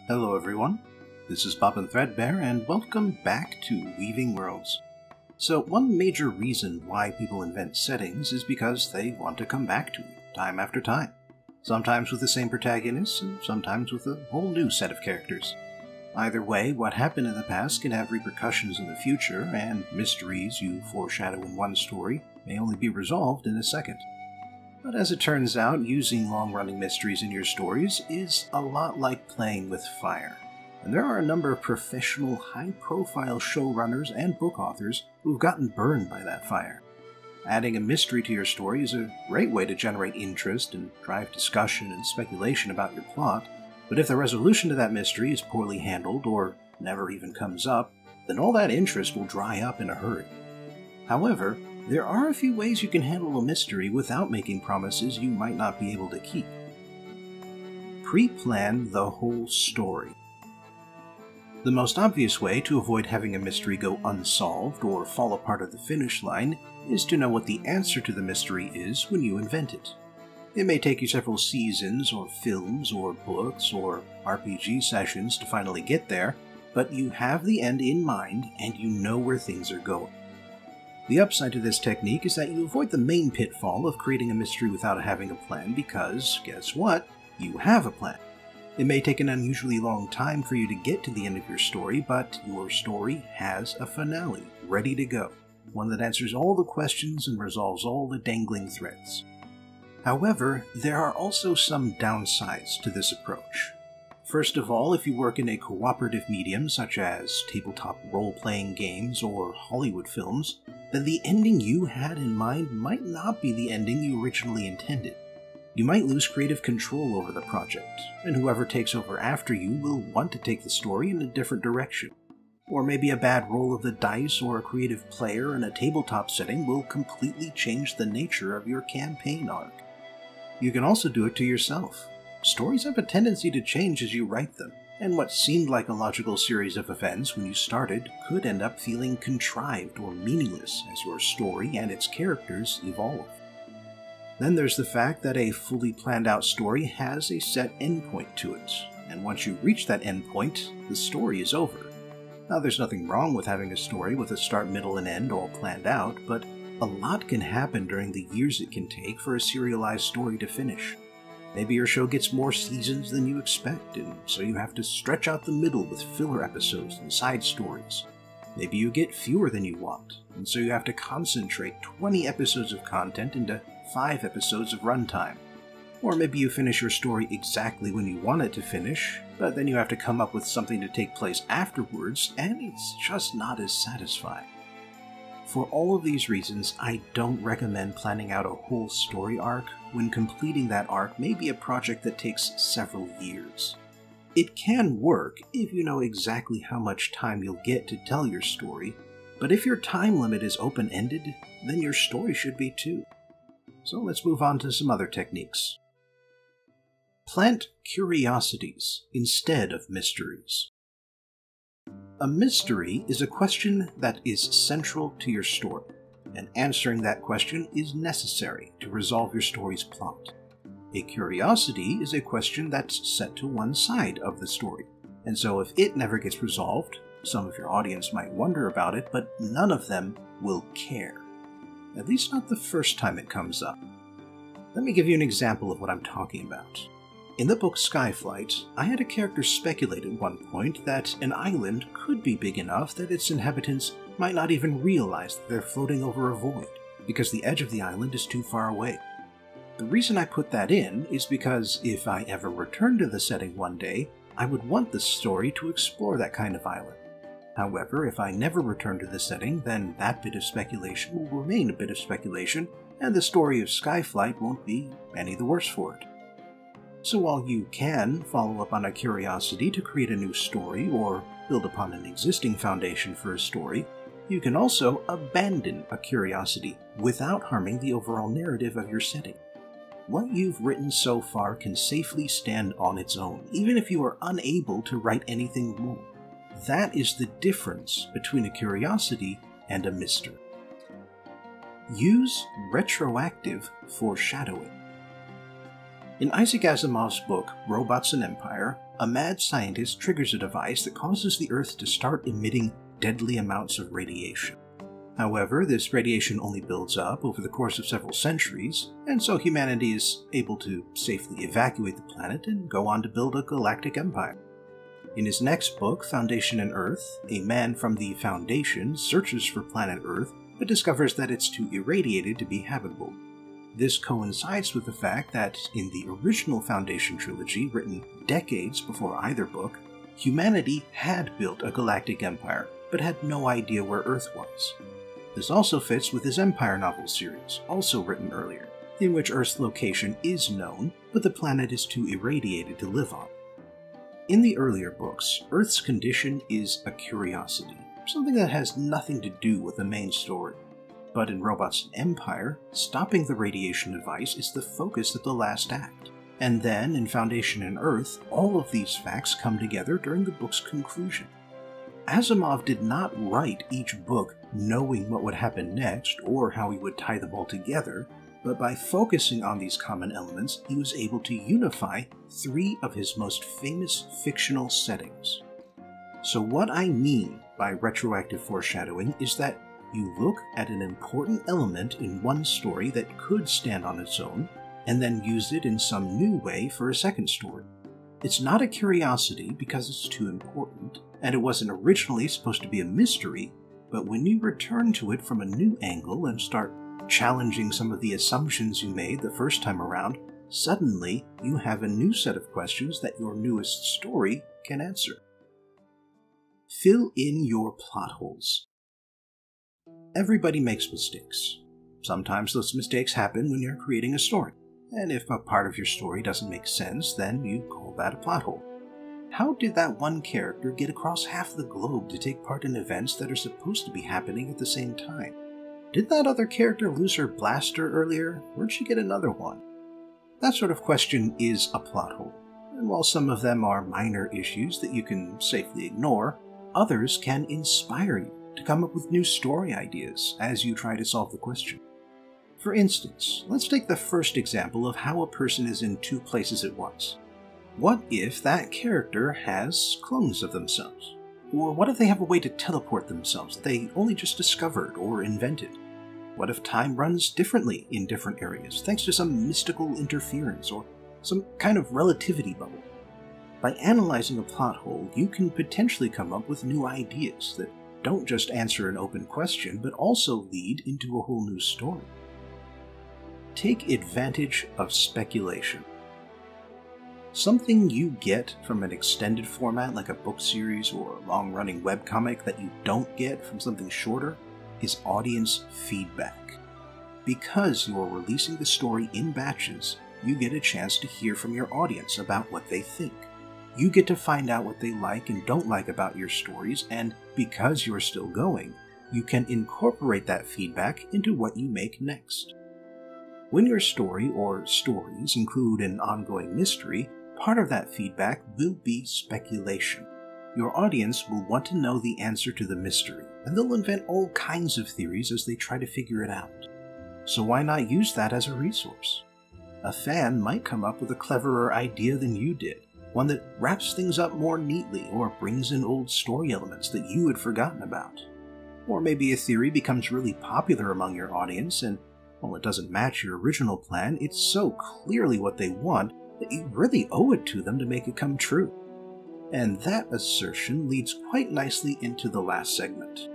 Hello everyone, this is Bobbin Threadbare and welcome back to Weaving Worlds. So one major reason why people invent settings is because they want to come back to it time after time. Sometimes with the same protagonists and sometimes with a whole new set of characters. Either way, what happened in the past can have repercussions in the future, and mysteries you foreshadow in one story may only be resolved in a second. But as it turns out, using long-running mysteries in your stories is a lot like playing with fire. And there are a number of professional, high-profile showrunners and book authors who've gotten burned by that fire. Adding a mystery to your story is a great way to generate interest and drive discussion and speculation about your plot, but if the resolution to that mystery is poorly handled or never even comes up, then all that interest will dry up in a hurry. However, there are a few ways you can handle a mystery without making promises you might not be able to keep. Pre-plan the whole story. The most obvious way to avoid having a mystery go unsolved or fall apart at the finish line is to know what the answer to the mystery is when you invent it. It may take you several seasons or films or books or RPG sessions to finally get there, but you have the end in mind and you know where things are going. The upside to this technique is that you avoid the main pitfall of creating a mystery without having a plan because, guess what? You have a plan. It may take an unusually long time for you to get to the end of your story, but your story has a finale, ready to go. One that answers all the questions and resolves all the dangling threads. However, there are also some downsides to this approach. First of all, if you work in a cooperative medium such as tabletop role-playing games or Hollywood films, then the ending you had in mind might not be the ending you originally intended. You might lose creative control over the project, and whoever takes over after you will want to take the story in a different direction. Or maybe a bad roll of the dice or a creative player in a tabletop setting will completely change the nature of your campaign arc. You can also do it to yourself. Stories have a tendency to change as you write them, and what seemed like a logical series of events when you started could end up feeling contrived or meaningless as your story and its characters evolve. Then there's the fact that a fully planned out story has a set endpoint to it, and once you reach that endpoint, the story is over. Now there's nothing wrong with having a story with a start, middle, and end all planned out, but a lot can happen during the years it can take for a serialized story to finish. Maybe your show gets more seasons than you expect, and so you have to stretch out the middle with filler episodes and side stories. Maybe you get fewer than you want, and so you have to concentrate 20 episodes of content into 5 episodes of runtime. Or maybe you finish your story exactly when you want it to finish, but then you have to come up with something to take place afterwards, and it's just not as satisfying. For all of these reasons, I don't recommend planning out a whole story arc when completing that arc may be a project that takes several years. It can work if you know exactly how much time you'll get to tell your story, but if your time limit is open-ended, then your story should be too. So let's move on to some other techniques. Plant curiosities instead of mysteries. A mystery is a question that is central to your story, and answering that question is necessary to resolve your story's plot. A curiosity is a question that's set to one side of the story, and so if it never gets resolved, some of your audience might wonder about it, but none of them will care. At least not the first time it comes up. Let me give you an example of what I'm talking about. In the book Skyflight, I had a character speculate at one point that an island could be big enough that its inhabitants might not even realize that they're floating over a void, because the edge of the island is too far away. The reason I put that in is because if I ever return to the setting one day, I would want the story to explore that kind of island. However, if I never return to the setting, then that bit of speculation will remain a bit of speculation, and the story of Skyflight won't be any the worse for it. So while you can follow up on a curiosity to create a new story or build upon an existing foundation for a story, you can also abandon a curiosity without harming the overall narrative of your setting. What you've written so far can safely stand on its own, even if you are unable to write anything more. That is the difference between a curiosity and a mystery. Use retroactive foreshadowing. In Isaac Asimov's book, Robots and Empire, a mad scientist triggers a device that causes the Earth to start emitting deadly amounts of radiation. However, this radiation only builds up over the course of several centuries, and so humanity is able to safely evacuate the planet and go on to build a galactic empire. In his next book, Foundation and Earth, a man from the Foundation searches for planet Earth, but discovers that it's too irradiated to be habitable. This coincides with the fact that in the original Foundation trilogy, written decades before either book, humanity had built a galactic empire, but had no idea where Earth was. This also fits with his Empire novel series, also written earlier, in which Earth's location is known, but the planet is too irradiated to live on. In the earlier books, Earth's condition is a curiosity, something that has nothing to do with the main story. But in Robots and Empire, stopping the radiation device is the focus of the last act. And then, in Foundation and Earth, all of these facts come together during the book's conclusion. Asimov did not write each book knowing what would happen next or how he would tie them all together, but by focusing on these common elements, he was able to unify 3 of his most famous fictional settings. So what I mean by retroactive foreshadowing is that you look at an important element in one story that could stand on its own, and then use it in some new way for a second story. It's not a curiosity because it's too important, and it wasn't originally supposed to be a mystery, but when you return to it from a new angle and start challenging some of the assumptions you made the first time around, suddenly you have a new set of questions that your newest story can answer. Fill in your plot holes. Everybody makes mistakes. Sometimes those mistakes happen when you're creating a story, and if a part of your story doesn't make sense, then you call that a plot hole. How did that one character get across half the globe to take part in events that are supposed to be happening at the same time? Did that other character lose her blaster earlier? Where'd she get another one? That sort of question is a plot hole, and while some of them are minor issues that you can safely ignore, others can inspire you to come up with new story ideas as you try to solve the question. For instance, let's take the first example of how a person is in 2 places at once. What if that character has clones of themselves? Or what if they have a way to teleport themselves that they only just discovered or invented? What if time runs differently in different areas, thanks to some mystical interference or some kind of relativity bubble? By analyzing a plot hole, you can potentially come up with new ideas that don't just answer an open question, but also lead into a whole new story. Take advantage of speculation. Something you get from an extended format like a book series or a long-running webcomic that you don't get from something shorter is audience feedback. Because you're releasing the story in batches, you get a chance to hear from your audience about what they think. You get to find out what they like and don't like about your stories, and because you're still going, you can incorporate that feedback into what you make next. When your story or stories include an ongoing mystery, part of that feedback will be speculation. Your audience will want to know the answer to the mystery, and they'll invent all kinds of theories as they try to figure it out. So why not use that as a resource? A fan might come up with a cleverer idea than you did, one that wraps things up more neatly or brings in old story elements that you had forgotten about. Or maybe a theory becomes really popular among your audience and, while it doesn't match your original plan, it's so clearly what they want that you really owe it to them to make it come true. And that assertion leads quite nicely into the last segment.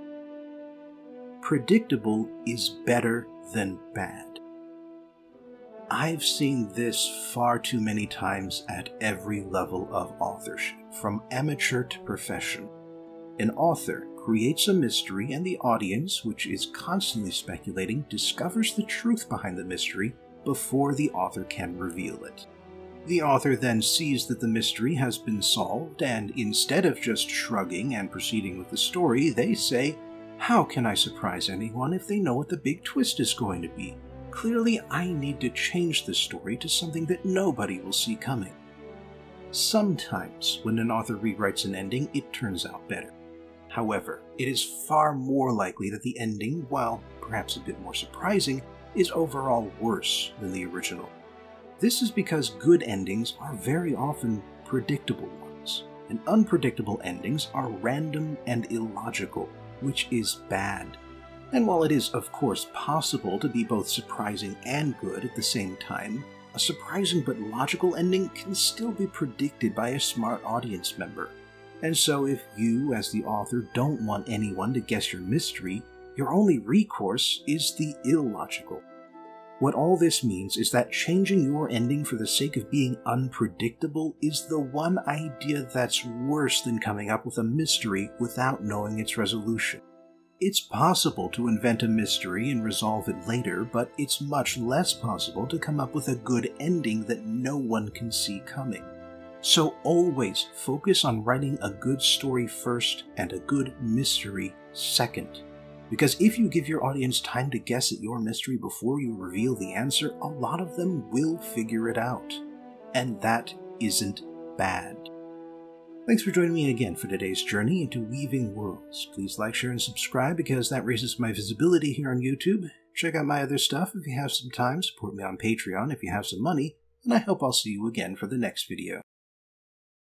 Predictable is better than bad. I've seen this far too many times at every level of authorship, from amateur to professional. An author creates a mystery and the audience, which is constantly speculating, discovers the truth behind the mystery before the author can reveal it. The author then sees that the mystery has been solved, and instead of just shrugging and proceeding with the story, they say, "How can I surprise anyone if they know what the big twist is going to be? Clearly, I need to change the story to something that nobody will see coming." Sometimes, when an author rewrites an ending, it turns out better. However, it is far more likely that the ending, while perhaps a bit more surprising, is overall worse than the original. This is because good endings are very often predictable ones, and unpredictable endings are random and illogical, which is bad. And while it is, of course, possible to be both surprising and good at the same time, a surprising but logical ending can still be predicted by a smart audience member. And so if you, as the author, don't want anyone to guess your mystery, your only recourse is the illogical. What all this means is that changing your ending for the sake of being unpredictable is the one idea that's worse than coming up with a mystery without knowing its resolution. It's possible to invent a mystery and resolve it later, but it's much less possible to come up with a good ending that no one can see coming. So always focus on writing a good story first and a good mystery second. Because if you give your audience time to guess at your mystery before you reveal the answer, a lot of them will figure it out. And that isn't bad. Thanks for joining me again for today's journey into Weaving Worlds. Please like, share, and subscribe because that raises my visibility here on YouTube. Check out my other stuff if you have some time, support me on Patreon if you have some money, and I hope I'll see you again for the next video.